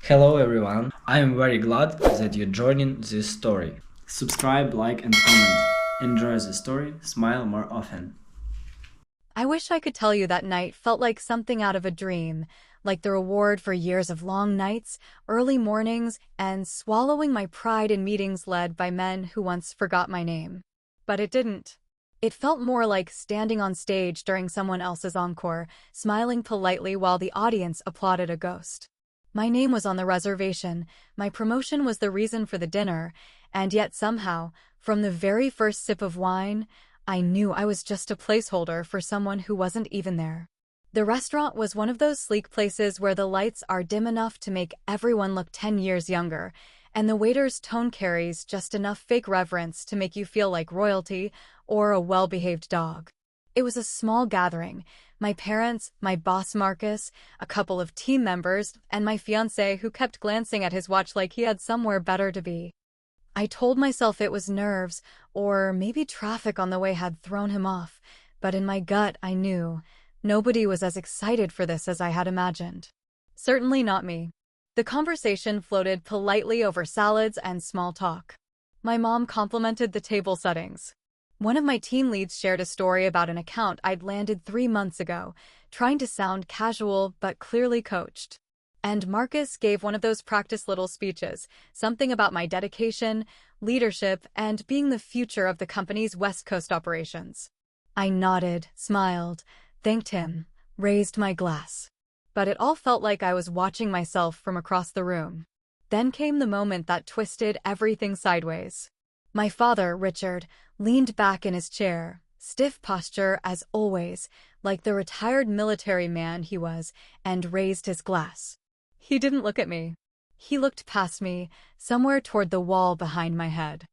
Hello everyone, I am very glad that you're joining this story. Subscribe, like and comment. Enjoy the story, smile more often. I wish I could tell you that night felt like something out of a dream, like the reward for years of long nights, early mornings, and swallowing my pride in meetings led by men who once forgot my name. But it didn't. It felt more like standing on stage during someone else's encore, smiling politely while the audience applauded a ghost. My name was on the reservation, my promotion was the reason for the dinner, and yet somehow, from the very first sip of wine, I knew I was just a placeholder for someone who wasn't even there. The restaurant was one of those sleek places where the lights are dim enough to make everyone look 10 years younger, and the waiter's tone carries just enough fake reverence to make you feel like royalty or a well-behaved dog. It was a small gathering. My parents, my boss Marcus, a couple of team members, and my fiancé who kept glancing at his watch like he had somewhere better to be. I told myself it was nerves, or maybe traffic on the way had thrown him off, but in my gut I knew nobody was as excited for this as I had imagined. Certainly not me. The conversation floated politely over salads and small talk. My mom complimented the table settings. One of my team leads shared a story about an account I'd landed 3 months ago, trying to sound casual but clearly coached. And Marcus gave one of those practice little speeches, something about my dedication, leadership, and being the future of the company's West Coast operations. I nodded, smiled, thanked him, raised my glass. But it all felt like I was watching myself from across the room. Then came the moment that twisted everything sideways. My father, Richard, leaned back in his chair, stiff posture as always, like the retired military man he was, and raised his glass. He didn't look at me. He looked past me, somewhere toward the wall behind my head.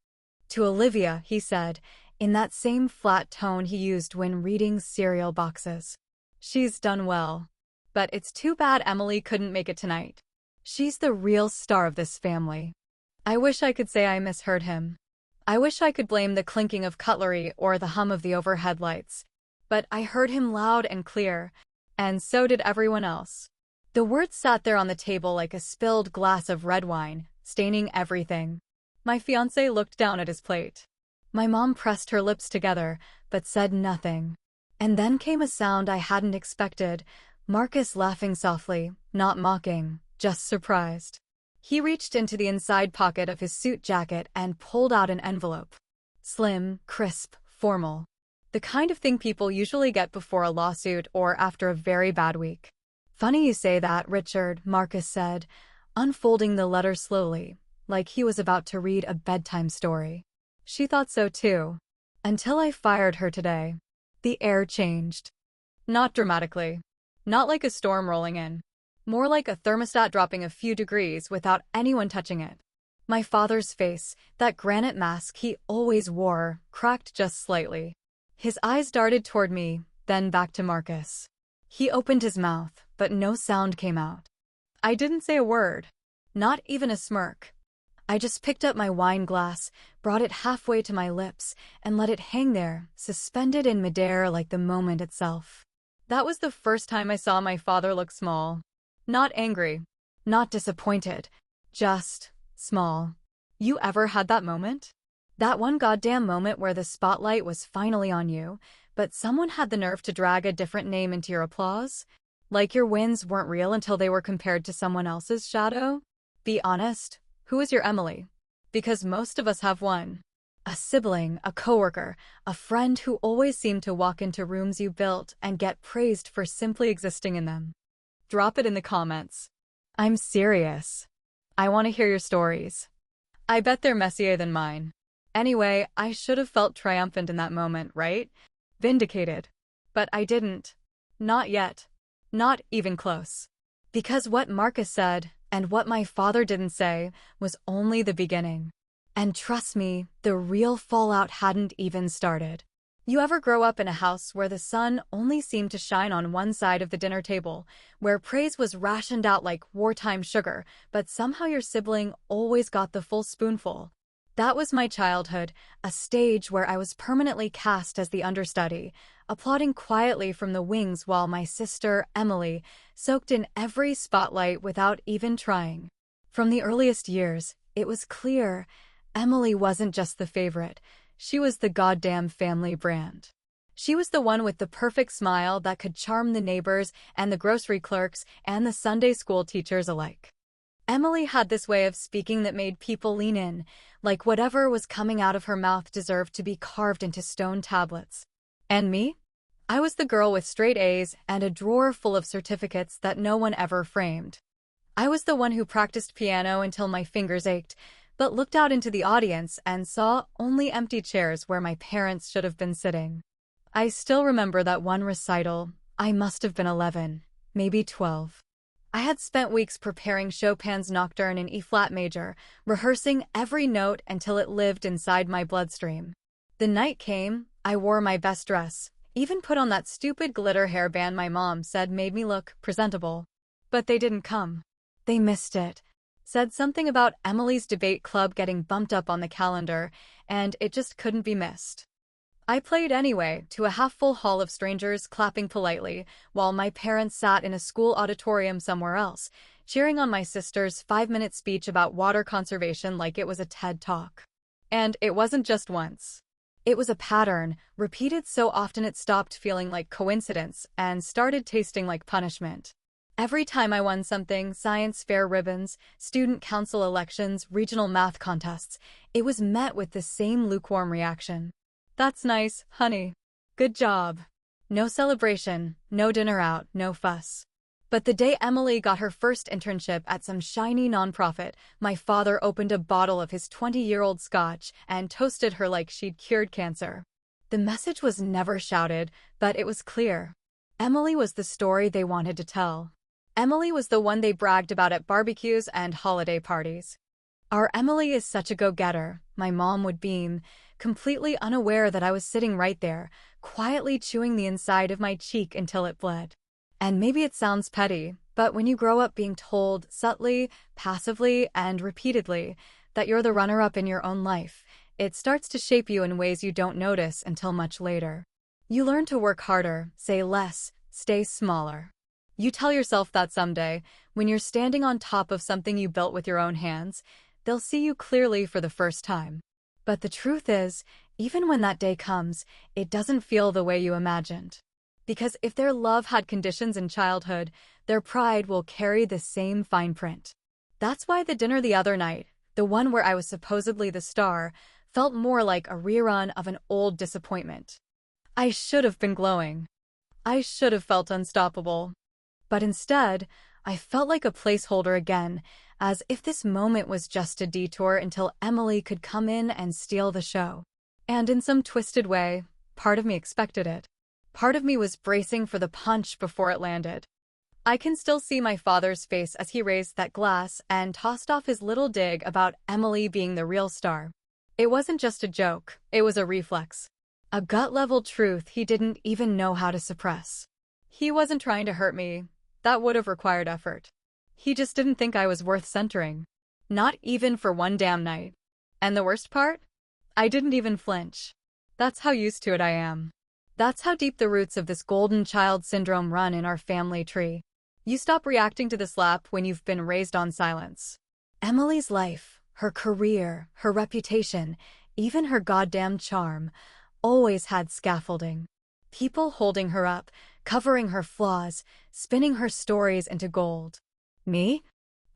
To Olivia, he said, in that same flat tone he used when reading cereal boxes. She's done well. But it's too bad Emily couldn't make it tonight. She's the real star of this family. I wish I could say I misheard him. I wish I could blame the clinking of cutlery or the hum of the overhead lights. But I heard him loud and clear, and so did everyone else. The words sat there on the table like a spilled glass of red wine, staining everything. My fiancé looked down at his plate. My mom pressed her lips together, but said nothing. And then came a sound I hadn't expected, Marcus laughing softly, not mocking, just surprised. He reached into the inside pocket of his suit jacket and pulled out an envelope. Slim, crisp, formal. The kind of thing people usually get before a lawsuit or after a very bad week. Funny you say that, Richard, Marcus said, unfolding the letter slowly, like he was about to read a bedtime story. She thought so too. Until I fired her today. The air changed. Not dramatically. Not like a storm rolling in. More like a thermostat dropping a few degrees without anyone touching it. My father's face, that granite mask he always wore, cracked just slightly. His eyes darted toward me, then back to Marcus. He opened his mouth, but no sound came out. I didn't say a word. Not even a smirk. I just picked up my wine glass, brought it halfway to my lips, and let it hang there, suspended in midair like the moment itself. That was the first time I saw my father look small. Not angry. Not disappointed. Just small. You ever had that moment? That one goddamn moment where the spotlight was finally on you, but someone had the nerve to drag a different name into your applause? Like your wins weren't real until they were compared to someone else's shadow? Be honest, who is your Emily? Because most of us have one. A sibling, a coworker, a friend who always seemed to walk into rooms you built and get praised for simply existing in them. Drop it in the comments. I'm serious. I want to hear your stories. I bet they're messier than mine. Anyway, I should have felt triumphant in that moment, right? Vindicated. But I didn't. Not yet. Not even close. Because what Marcus said, and what my father didn't say, was only the beginning. And trust me, the real fallout hadn't even started. You ever grow up in a house where the sun only seemed to shine on one side of the dinner table, where praise was rationed out like wartime sugar, but somehow your sibling always got the full spoonful? That was my childhood, a stage where I was permanently cast as the understudy, applauding quietly from the wings while my sister, Emily, soaked in every spotlight without even trying. From the earliest years, it was clear Emily wasn't just the favorite, she was the goddamn family brand. She was the one with the perfect smile that could charm the neighbors and the grocery clerks and the Sunday school teachers alike. Emily had this way of speaking that made people lean in, like whatever was coming out of her mouth deserved to be carved into stone tablets. And me? I was the girl with straight A's and a drawer full of certificates that no one ever framed. I was the one who practiced piano until my fingers ached, but looked out into the audience and saw only empty chairs where my parents should have been sitting. I still remember that one recital. I must have been 11, maybe 12. I had spent weeks preparing Chopin's Nocturne in E-flat major, rehearsing every note until it lived inside my bloodstream. The night came, I wore my best dress, even put on that stupid glitter hairband my mom said made me look presentable. But they didn't come. They missed it. Said something about Emily's debate club getting bumped up on the calendar, and it just couldn't be missed. I played anyway, to a half-full hall of strangers clapping politely, while my parents sat in a school auditorium somewhere else, cheering on my sister's 5-minute speech about water conservation like it was a TED Talk. And it wasn't just once. It was a pattern, repeated so often it stopped feeling like coincidence and started tasting like punishment. Every time I won something, science fair ribbons, student council elections, regional math contests, it was met with the same lukewarm reaction. That's nice, honey. Good job. No celebration, no dinner out, no fuss. But the day Emily got her first internship at some shiny nonprofit, my father opened a bottle of his 20-year-old scotch and toasted her like she'd cured cancer. The message was never shouted, but it was clear. Emily was the story they wanted to tell. Emily was the one they bragged about at barbecues and holiday parties. Our Emily is such a go-getter, my mom would beam, completely unaware that I was sitting right there, quietly chewing the inside of my cheek until it bled. And maybe it sounds petty, but when you grow up being told subtly, passively, and repeatedly that you're the runner-up in your own life, it starts to shape you in ways you don't notice until much later. You learn to work harder, say less, stay smaller. You tell yourself that someday, when you're standing on top of something you built with your own hands, they'll see you clearly for the first time. But the truth is, even when that day comes, it doesn't feel the way you imagined. Because if their love had conditions in childhood, their pride will carry the same fine print. That's why the dinner the other night, the one where I was supposedly the star, felt more like a rerun of an old disappointment. I should have been glowing. I should have felt unstoppable. But instead, I felt like a placeholder again, as if this moment was just a detour until Emily could come in and steal the show. And in some twisted way, part of me expected it. Part of me was bracing for the punch before it landed. I can still see my father's face as he raised that glass and tossed off his little dig about Emily being the real star. It wasn't just a joke, it was a reflex. A gut-level truth he didn't even know how to suppress. He wasn't trying to hurt me. That would have required effort. He just didn't think I was worth centering. Not even for one damn night. And the worst part? I didn't even flinch. That's how used to it I am. That's how deep the roots of this golden child syndrome run in our family tree. You stop reacting to the slap when you've been raised on silence. Emily's life, her career, her reputation, even her goddamn charm, always had scaffolding. People holding her up, covering her flaws, spinning her stories into gold. Me?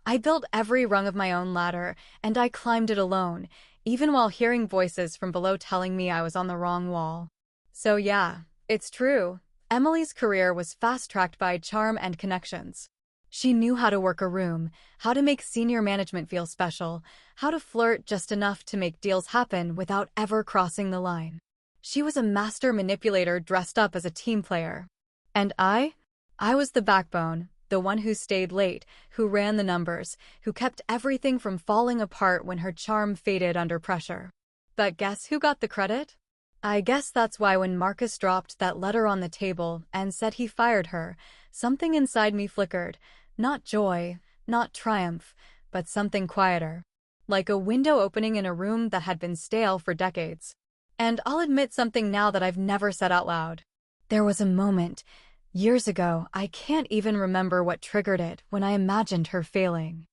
I built every rung of my own ladder, and I climbed it alone, even while hearing voices from below telling me I was on the wrong wall. So yeah, it's true. Emily's career was fast-tracked by charm and connections. She knew how to work a room, how to make senior management feel special, how to flirt just enough to make deals happen without ever crossing the line. She was a master manipulator dressed up as a team player. And I was the backbone, the one who stayed late, who ran the numbers, who kept everything from falling apart when her charm faded under pressure. But guess who got the credit? I guess that's why when Marcus dropped that letter on the table and said he fired her, something inside me flickered. Not joy, not triumph, but something quieter. like a window opening in a room that had been stale for decades. And I'll admit something now that I've never said out loud. There was a moment, years ago, I can't even remember what triggered it, when I imagined her failing.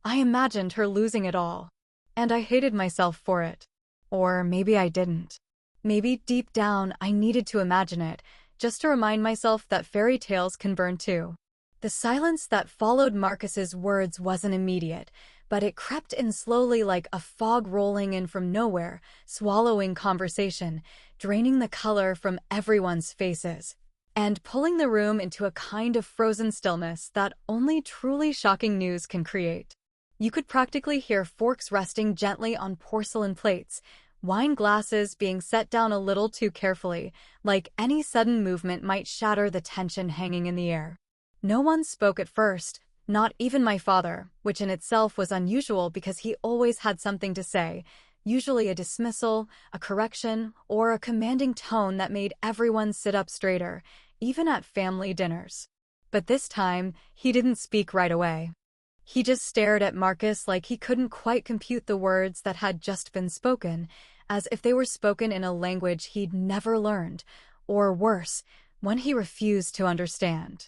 I imagined her losing it all. And I hated myself for it. Or maybe I didn't. Maybe deep down I needed to imagine it, just to remind myself that fairy tales can burn too. The silence that followed Marcus's words wasn't immediate, but it crept in slowly like a fog rolling in from nowhere, swallowing conversation, draining the color from everyone's faces, and pulling the room into a kind of frozen stillness that only truly shocking news can create. You could practically hear forks resting gently on porcelain plates, wine glasses being set down a little too carefully, like any sudden movement might shatter the tension hanging in the air. No one spoke at first, not even my father, which in itself was unusual because he always had something to say, usually a dismissal, a correction, or a commanding tone that made everyone sit up straighter, even at family dinners. But this time, he didn't speak right away. He just stared at Marcus like he couldn't quite compute the words that had just been spoken, as if they were spoken in a language he'd never learned, or worse, one he refused to understand.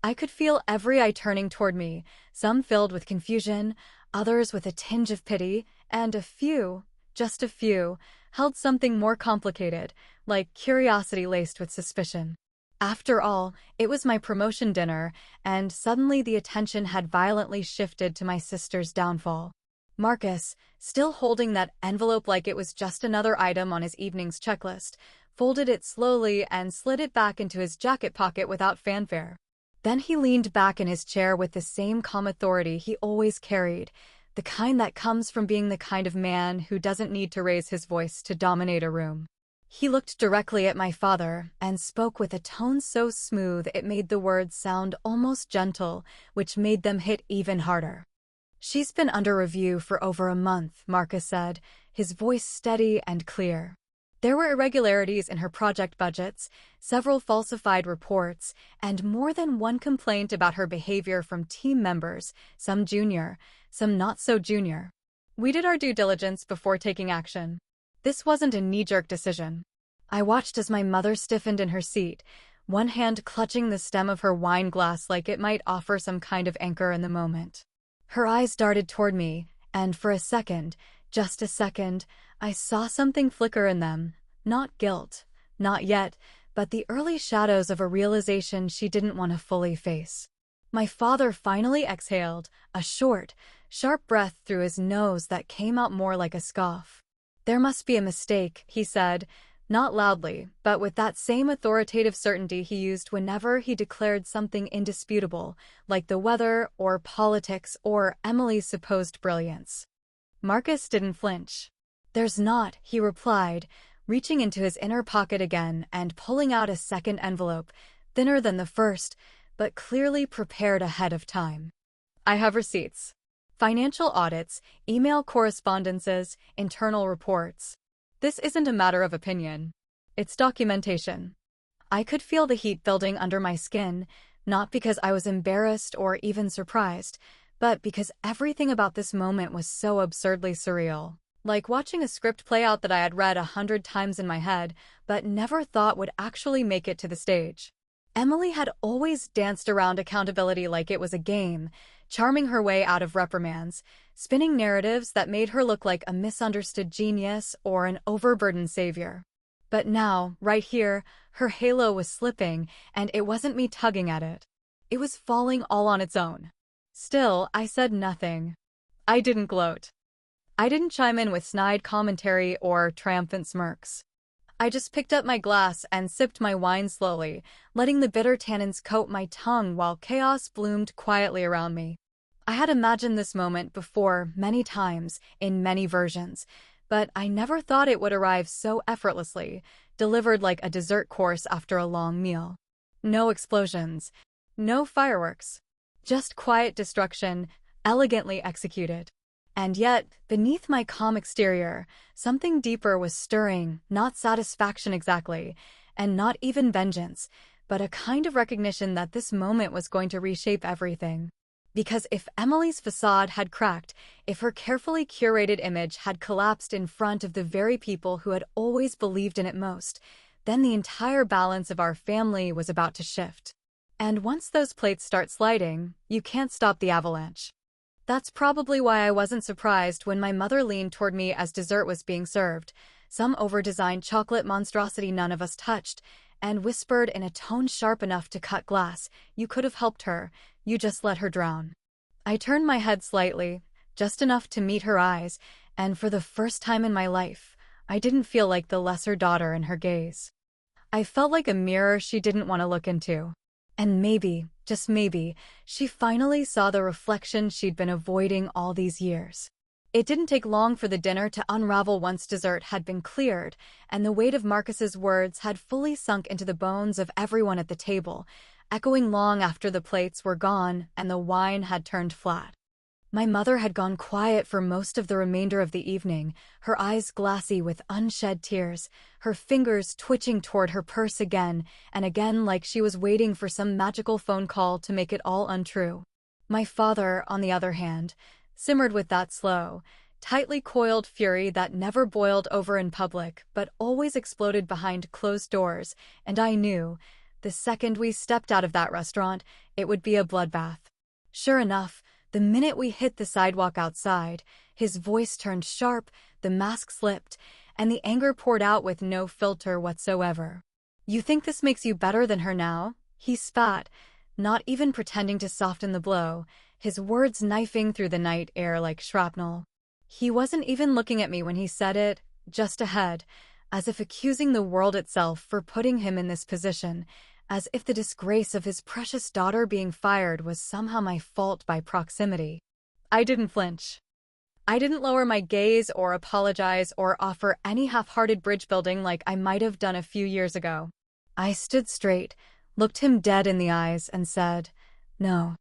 I could feel every eye turning toward me, some filled with confusion, others with a tinge of pity, and a few, just a few, held something more complicated, like curiosity laced with suspicion. After all, it was my promotion dinner, and suddenly the attention had violently shifted to my sister's downfall. Marcus, still holding that envelope like it was just another item on his evening's checklist, folded it slowly and slid it back into his jacket pocket without fanfare. Then he leaned back in his chair with the same calm authority he always carried, the kind that comes from being the kind of man who doesn't need to raise his voice to dominate a room. He looked directly at my father and spoke with a tone so smooth it made the words sound almost gentle, which made them hit even harder. "She's been under review for over a month," Marcus said, his voice steady and clear. There were irregularities in her project budgets, several falsified reports, and more than one complaint about her behavior from team members, some junior, some not so junior. We did our due diligence before taking action. This wasn't a knee-jerk decision. I watched as my mother stiffened in her seat, one hand clutching the stem of her wine glass like it might offer some kind of anchor in the moment. Her eyes darted toward me, and for a second, just a second, I saw something flicker in them. Not guilt, not yet, but the early shadows of a realization she didn't want to fully face. My father finally exhaled, a short, sharp breath through his nose that came out more like a scoff. "There must be a mistake," he said, not loudly, but with that same authoritative certainty he used whenever he declared something indisputable, like the weather or politics or Emily's supposed brilliance. Marcus didn't flinch. "There's not," he replied, reaching into his inner pocket again and pulling out a second envelope, thinner than the first, but clearly prepared ahead of time. "I have receipts. Financial audits, email correspondences, internal reports. This isn't a matter of opinion. It's documentation." I could feel the heat building under my skin, not because I was embarrassed or even surprised, but because everything about this moment was so absurdly surreal. Like watching a script play out that I had read 100 times in my head, but never thought would actually make it to the stage. Emily had always danced around accountability like it was a game, charming her way out of reprimands, spinning narratives that made her look like a misunderstood genius or an overburdened savior. But now, right here, her halo was slipping, and it wasn't me tugging at it. It was falling all on its own. Still, I said nothing. I didn't gloat. I didn't chime in with snide commentary or triumphant smirks. I just picked up my glass and sipped my wine slowly, letting the bitter tannins coat my tongue while chaos bloomed quietly around me. I had imagined this moment before many times, in many versions, but I never thought it would arrive so effortlessly, delivered like a dessert course after a long meal. No explosions, no fireworks, just quiet destruction, elegantly executed. And yet, beneath my calm exterior, something deeper was stirring, not satisfaction exactly, and not even vengeance, but a kind of recognition that this moment was going to reshape everything. Because if Emily's facade had cracked, if her carefully curated image had collapsed in front of the very people who had always believed in it most, then the entire balance of our family was about to shift. And once those plates start sliding, you can't stop the avalanche. That's probably why I wasn't surprised when my mother leaned toward me as dessert was being served, some over-designed chocolate monstrosity none of us touched, and whispered in a tone sharp enough to cut glass, "You could have helped her, you just let her drown." I turned my head slightly, just enough to meet her eyes, and for the first time in my life, I didn't feel like the lesser daughter in her gaze. I felt like a mirror she didn't want to look into. And maybe, just maybe, she finally saw the reflection she'd been avoiding all these years. It didn't take long for the dinner to unravel once dessert had been cleared, and the weight of Marcus's words had fully sunk into the bones of everyone at the table, echoing long after the plates were gone and the wine had turned flat. My mother had gone quiet for most of the remainder of the evening, her eyes glassy with unshed tears, her fingers twitching toward her purse again and again like she was waiting for some magical phone call to make it all untrue. My father, on the other hand, simmered with that slow, tightly coiled fury that never boiled over in public but always exploded behind closed doors, and I knew, the second we stepped out of that restaurant, it would be a bloodbath. Sure enough, the minute we hit the sidewalk outside, his voice turned sharp, the mask slipped, and the anger poured out with no filter whatsoever. "You think this makes you better than her now?" he spat, not even pretending to soften the blow, his words knifing through the night air like shrapnel. He wasn't even looking at me when he said it, just ahead, as if accusing the world itself for putting him in this position, as if the disgrace of his precious daughter being fired was somehow my fault by proximity. I didn't flinch. I didn't lower my gaze or apologize or offer any half-hearted bridge building like I might have done a few years ago. I stood straight, looked him dead in the eyes, and said, "No,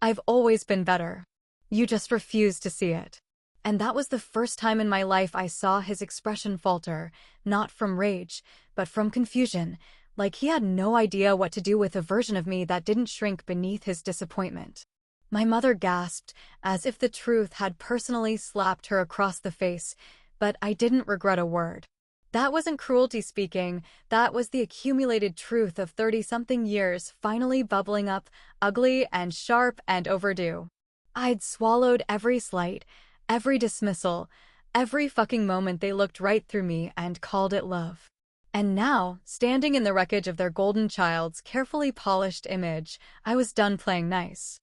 I've always been better. You just refuse to see it." And that was the first time in my life I saw his expression falter, not from rage, but from confusion, like he had no idea what to do with a version of me that didn't shrink beneath his disappointment. My mother gasped, as if the truth had personally slapped her across the face, but I didn't regret a word. That wasn't cruelty speaking, that was the accumulated truth of 30-something years finally bubbling up, ugly and sharp and overdue. I'd swallowed every slight, every dismissal, every fucking moment they looked right through me and called it love. And now, standing in the wreckage of their golden child's carefully polished image, I was done playing nice.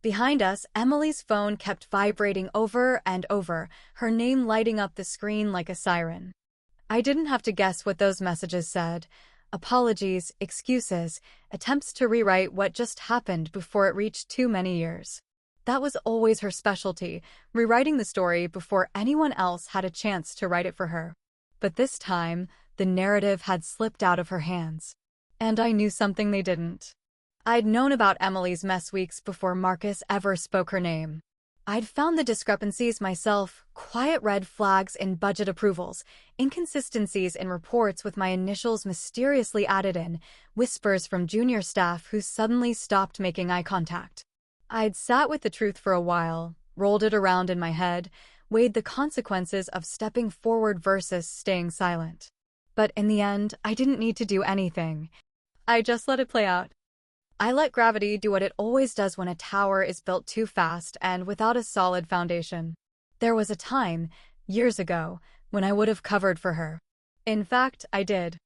Behind us, Emily's phone kept vibrating over and over, her name lighting up the screen like a siren. I didn't have to guess what those messages said. Apologies, excuses, attempts to rewrite what just happened before it reached too many years. That was always her specialty, rewriting the story before anyone else had a chance to write it for her. But this time, the narrative had slipped out of her hands. And I knew something they didn't. I'd known about Emily's mess weeks before Marcus ever spoke her name. I'd found the discrepancies myself, quiet red flags in budget approvals, inconsistencies in reports with my initials mysteriously added in, whispers from junior staff who suddenly stopped making eye contact. I'd sat with the truth for a while, rolled it around in my head, weighed the consequences of stepping forward versus staying silent. But in the end, I didn't need to do anything. I just let it play out. I let gravity do what it always does when a tower is built too fast and without a solid foundation. There was a time, years ago, when I would have covered for her. In fact, I did.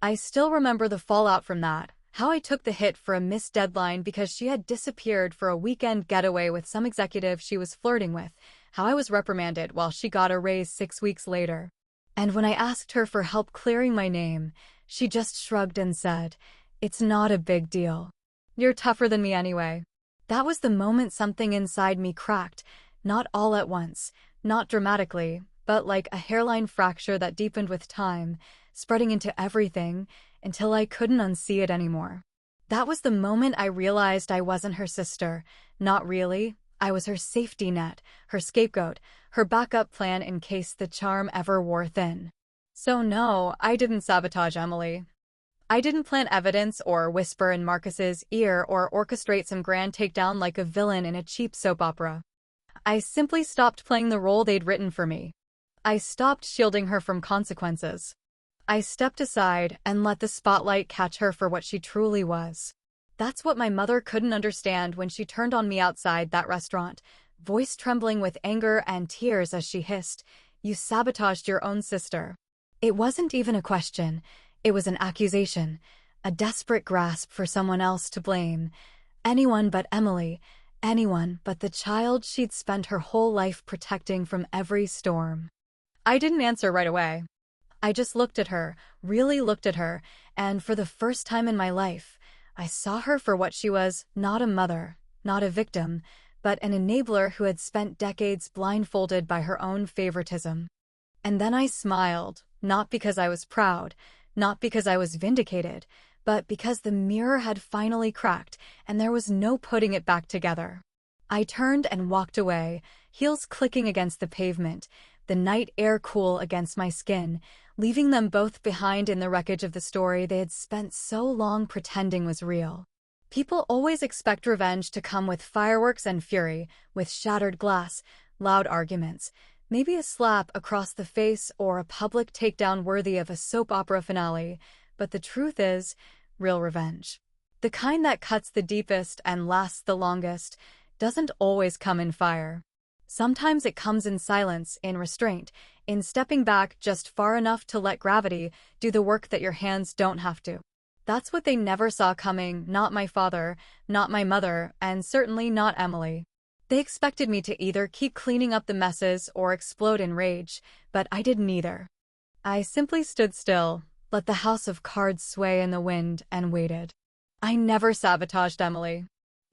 I still remember the fallout from that, how I took the hit for a missed deadline because she had disappeared for a weekend getaway with some executive she was flirting with, how I was reprimanded while she got a raise 6 weeks later. And when I asked her for help clearing my name, she just shrugged and said, "It's not a big deal. You're tougher than me anyway." That was the moment something inside me cracked, not all at once, not dramatically, but like a hairline fracture that deepened with time, spreading into everything, until I couldn't unsee it anymore. That was the moment I realized I wasn't her sister. Not really. I was her safety net, her scapegoat, her backup plan in case the charm ever wore thin. So no, I didn't sabotage Emily. I didn't plant evidence or whisper in Marcus's ear or orchestrate some grand takedown like a villain in a cheap soap opera. I simply stopped playing the role they'd written for me. I stopped shielding her from consequences. I stepped aside and let the spotlight catch her for what she truly was. That's what my mother couldn't understand when she turned on me outside that restaurant, voice trembling with anger and tears as she hissed, "You sabotaged your own sister." It wasn't even a question. It was an accusation, a desperate grasp for someone else to blame. Anyone but Emily, anyone but the child she'd spent her whole life protecting from every storm. I didn't answer right away. I just looked at her, really looked at her, and for the first time in my life, I saw her for what she was, not a mother, not a victim, but an enabler who had spent decades blindfolded by her own favoritism. And then I smiled, not because I was proud, not because I was vindicated, but because the mirror had finally cracked and there was no putting it back together. I turned and walked away, heels clicking against the pavement, the night air cool against my skin, leaving them both behind in the wreckage of the story they had spent so long pretending was real. People always expect revenge to come with fireworks and fury, with shattered glass, loud arguments, maybe a slap across the face or a public takedown worthy of a soap opera finale, but the truth is, real revenge, the kind that cuts the deepest and lasts the longest, doesn't always come in fire. Sometimes it comes in silence, in restraint, in stepping back just far enough to let gravity do the work that your hands don't have to. That's what they never saw coming, not my father, not my mother, and certainly not Emily. They expected me to either keep cleaning up the messes or explode in rage, but I did neither. I simply stood still, let the house of cards sway in the wind, and waited. I never sabotaged Emily.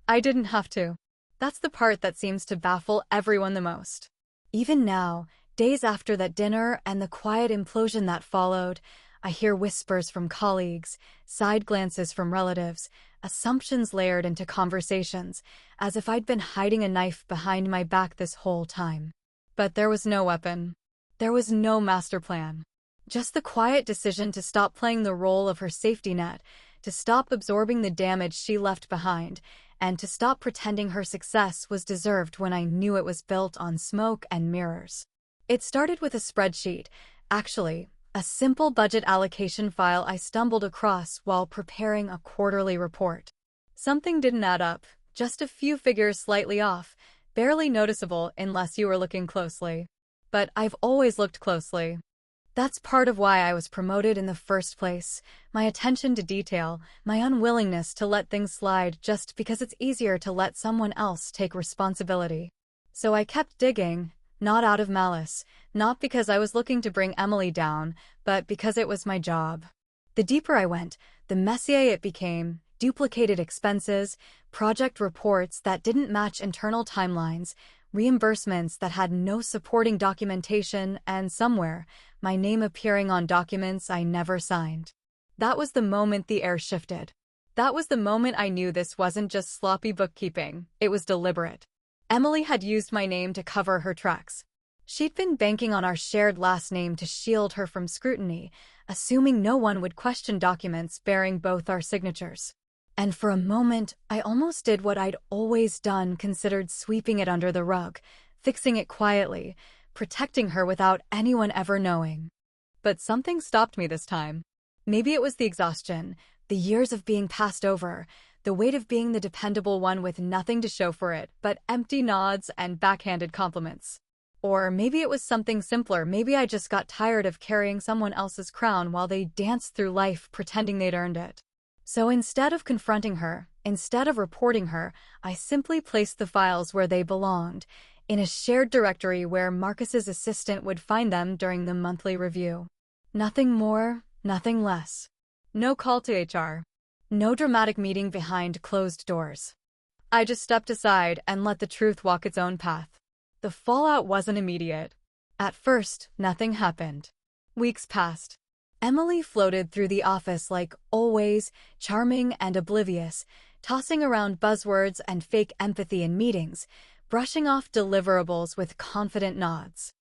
I didn't have to. That's the part that seems to baffle everyone the most. Even now, days after that dinner and the quiet implosion that followed, I hear whispers from colleagues, side glances from relatives, assumptions layered into conversations, as if I'd been hiding a knife behind my back this whole time. But there was no weapon. There was no master plan. Just the quiet decision to stop playing the role of her safety net, to stop absorbing the damage she left behind, and to stop pretending her success was deserved when I knew it was built on smoke and mirrors. It started with a spreadsheet, actually, a simple budget allocation file I stumbled across while preparing a quarterly report. Something didn't add up, just a few figures slightly off, barely noticeable unless you were looking closely. But I've always looked closely. That's part of why I was promoted in the first place, my attention to detail, my unwillingness to let things slide just because it's easier to let someone else take responsibility. So I kept digging, not out of malice, not because I was looking to bring Emily down, but because it was my job. The deeper I went, the messier it became, duplicated expenses, project reports that didn't match internal timelines, reimbursements that had no supporting documentation, and somewhere, my name appearing on documents I never signed. That was the moment the air shifted. That was the moment I knew this wasn't just sloppy bookkeeping, it was deliberate. Emily had used my name to cover her tracks. She'd been banking on our shared last name to shield her from scrutiny, assuming no one would question documents bearing both our signatures. And for a moment, I almost did what I'd always done, considered sweeping it under the rug, fixing it quietly, protecting her without anyone ever knowing. But something stopped me this time. Maybe it was the exhaustion, the years of being passed over, the weight of being the dependable one with nothing to show for it but empty nods and backhanded compliments. Or maybe it was something simpler. Maybe I just got tired of carrying someone else's crown while they danced through life pretending they'd earned it. So instead of confronting her, instead of reporting her, I simply placed the files where they belonged, in a shared directory where Marcus's assistant would find them during the monthly review. Nothing more, nothing less. No call to HR. No dramatic meeting behind closed doors. I just stepped aside and let the truth walk its own path. The fallout wasn't immediate. At first, nothing happened. Weeks passed. Emily floated through the office like always, charming and oblivious, tossing around buzzwords and fake empathy in meetings, brushing off deliverables with confident nods.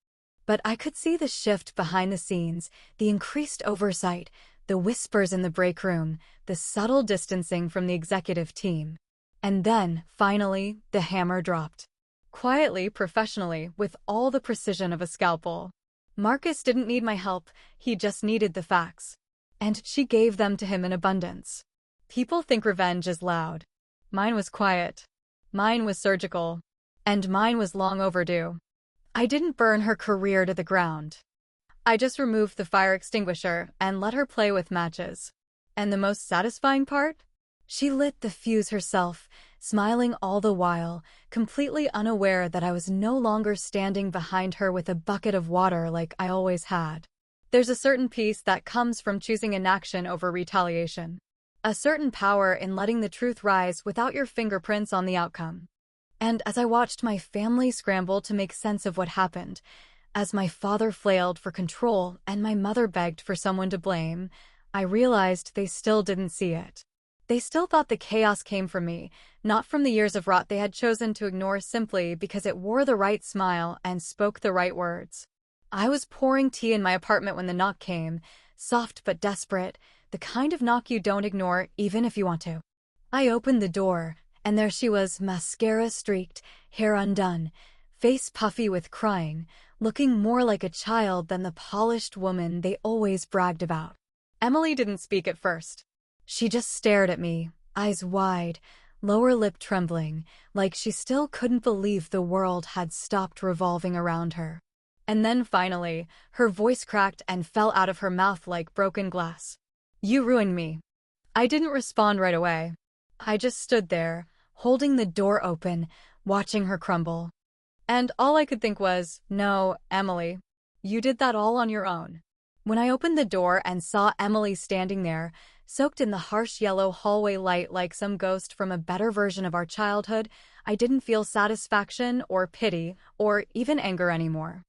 But I could see the shift behind the scenes, the increased oversight, the whispers in the break room, the subtle distancing from the executive team. And then, finally, the hammer dropped. Quietly, professionally, with all the precision of a scalpel. Marcus didn't need my help, he just needed the facts. And she gave them to him in abundance. People think revenge is loud. Mine was quiet. Mine was surgical. And mine was long overdue. I didn't burn her career to the ground. I just removed the fire extinguisher and let her play with matches. And the most satisfying part? She lit the fuse herself, smiling all the while, completely unaware that I was no longer standing behind her with a bucket of water like I always had. There's a certain peace that comes from choosing inaction over retaliation. A certain power in letting the truth rise without your fingerprints on the outcome. And as I watched my family scramble to make sense of what happened, as my father flailed for control and my mother begged for someone to blame, I realized they still didn't see it. They still thought the chaos came from me, not from the years of rot they had chosen to ignore simply because it wore the right smile and spoke the right words. I was pouring tea in my apartment when the knock came, soft but desperate, the kind of knock you don't ignore even if you want to. I opened the door, and there she was, mascara-streaked, hair undone, face puffy with crying, looking more like a child than the polished woman they always bragged about. Emily didn't speak at first. She just stared at me, eyes wide, lower lip trembling, like she still couldn't believe the world had stopped revolving around her. And then finally, her voice cracked and fell out of her mouth like broken glass. "You ruined me." I didn't respond right away. I just stood there, holding the door open, watching her crumble. And all I could think was, no, Emily, you did that all on your own. When I opened the door and saw Emily standing there, soaked in the harsh yellow hallway light like some ghost from a better version of our childhood, I didn't feel satisfaction or pity or even anger anymore.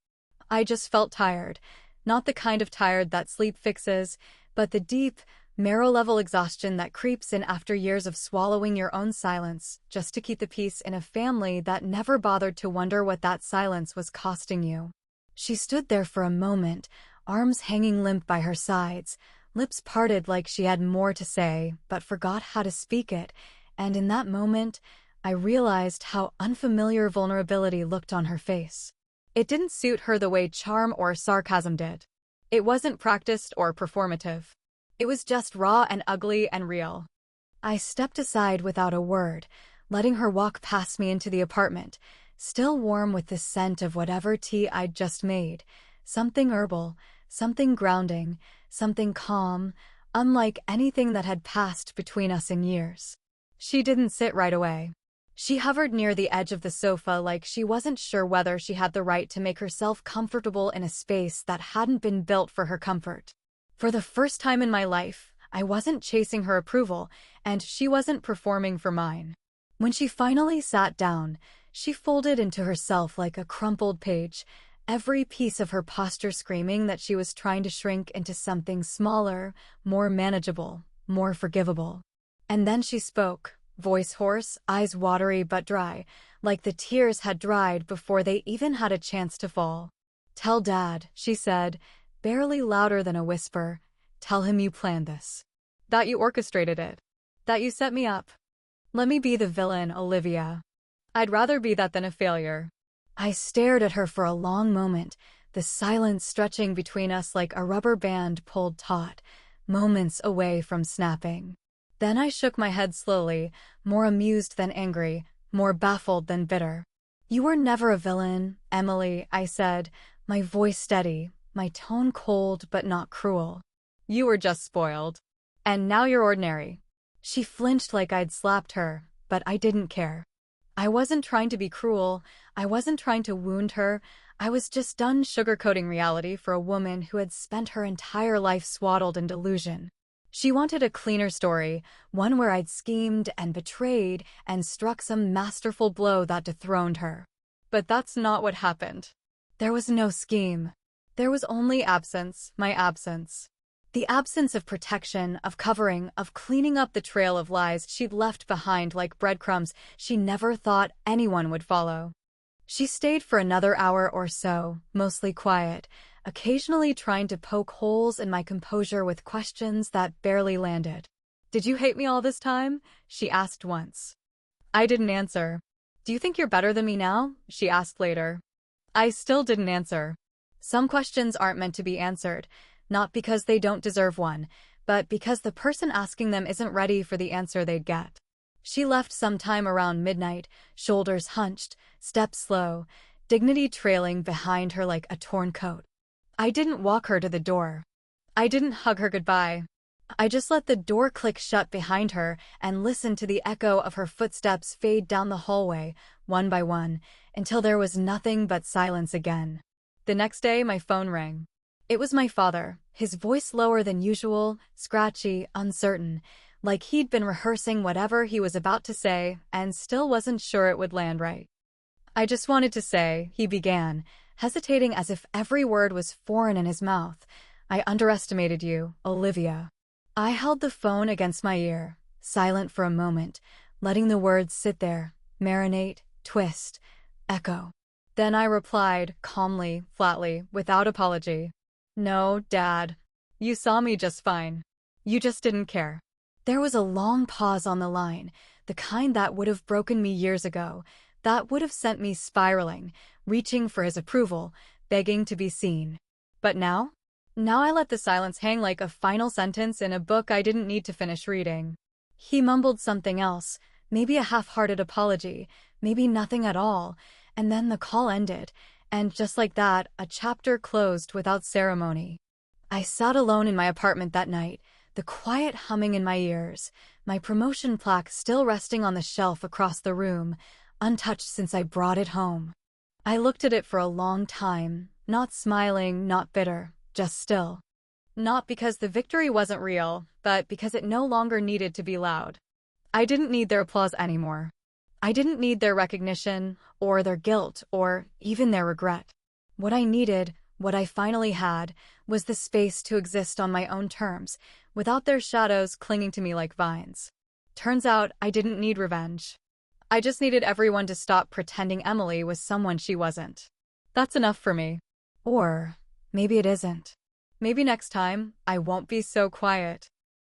I just felt tired, not the kind of tired that sleep fixes, but the deep, marrow-level exhaustion that creeps in after years of swallowing your own silence just to keep the peace in a family that never bothered to wonder what that silence was costing you. She stood there for a moment, arms hanging limp by her sides, lips parted like she had more to say, but forgot how to speak it, and in that moment, I realized how unfamiliar vulnerability looked on her face. It didn't suit her the way charm or sarcasm did. It wasn't practiced or performative. It was just raw and ugly and real. I stepped aside without a word, letting her walk past me into the apartment, still warm with the scent of whatever tea I'd just made, something herbal, something grounding, something calm, unlike anything that had passed between us in years. She didn't sit right away. She hovered near the edge of the sofa like she wasn't sure whether she had the right to make herself comfortable in a space that hadn't been built for her comfort. For the first time in my life, I wasn't chasing her approval, and she wasn't performing for mine. When she finally sat down, she folded into herself like a crumpled page, every piece of her posture screaming that she was trying to shrink into something smaller, more manageable, more forgivable. And then she spoke, voice hoarse, eyes watery but dry, like the tears had dried before they even had a chance to fall. "Tell Dad," she said, barely louder than a whisper. "Tell him you planned this. That you orchestrated it. That you set me up. Let me be the villain, Olivia. I'd rather be that than a failure." I stared at her for a long moment, the silence stretching between us like a rubber band pulled taut, moments away from snapping. Then I shook my head slowly, more amused than angry, more baffled than bitter. "You were never a villain, Emily," I said, my voice steady, my tone cold but not cruel. "You were just spoiled. And now you're ordinary." She flinched like I'd slapped her, but I didn't care. I wasn't trying to be cruel, I wasn't trying to wound her, I was just done sugarcoating reality for a woman who had spent her entire life swaddled in delusion. She wanted a cleaner story, one where I'd schemed and betrayed and struck some masterful blow that dethroned her. But that's not what happened. There was no scheme. There was only absence, my absence. The absence of protection, of covering, of cleaning up the trail of lies she'd left behind like breadcrumbs she never thought anyone would follow. She stayed for another hour or so, mostly quiet, occasionally trying to poke holes in my composure with questions that barely landed. "Did you hate me all this time?" she asked once. I didn't answer. "Do you think you're better than me now?" she asked later. I still didn't answer. Some questions aren't meant to be answered, not because they don't deserve one, but because the person asking them isn't ready for the answer they'd get. She left sometime around midnight, shoulders hunched, steps slow, dignity trailing behind her like a torn coat. I didn't walk her to the door. I didn't hug her goodbye. I just let the door click shut behind her and listened to the echo of her footsteps fade down the hallway, one by one, until there was nothing but silence again. The next day, my phone rang. It was my father, his voice lower than usual, scratchy, uncertain, like he'd been rehearsing whatever he was about to say and still wasn't sure it would land right. "I just wanted to say," he began, hesitating as if every word was foreign in his mouth, "I underestimated you, Olivia." I held the phone against my ear, silent for a moment, letting the words sit there, marinate, twist, echo. Then I replied, calmly, flatly, without apology. "No, Dad. You saw me just fine. You just didn't care." There was a long pause on the line, the kind that would have broken me years ago, that would have sent me spiraling, reaching for his approval, begging to be seen. But now? Now I let the silence hang like a final sentence in a book I didn't need to finish reading. He mumbled something else, maybe a half-hearted apology, maybe nothing at all, and then the call ended, and just like that, a chapter closed without ceremony. I sat alone in my apartment that night, the quiet humming in my ears, my promotion plaque still resting on the shelf across the room, untouched since I brought it home. I looked at it for a long time, not smiling, not bitter, just still. Not because the victory wasn't real, but because it no longer needed to be loud. I didn't need their applause anymore. I didn't need their recognition, or their guilt, or even their regret. What I needed, what I finally had, was the space to exist on my own terms, without their shadows clinging to me like vines. Turns out I didn't need revenge. I just needed everyone to stop pretending Emily was someone she wasn't. That's enough for me. Or maybe it isn't. Maybe next time, I won't be so quiet.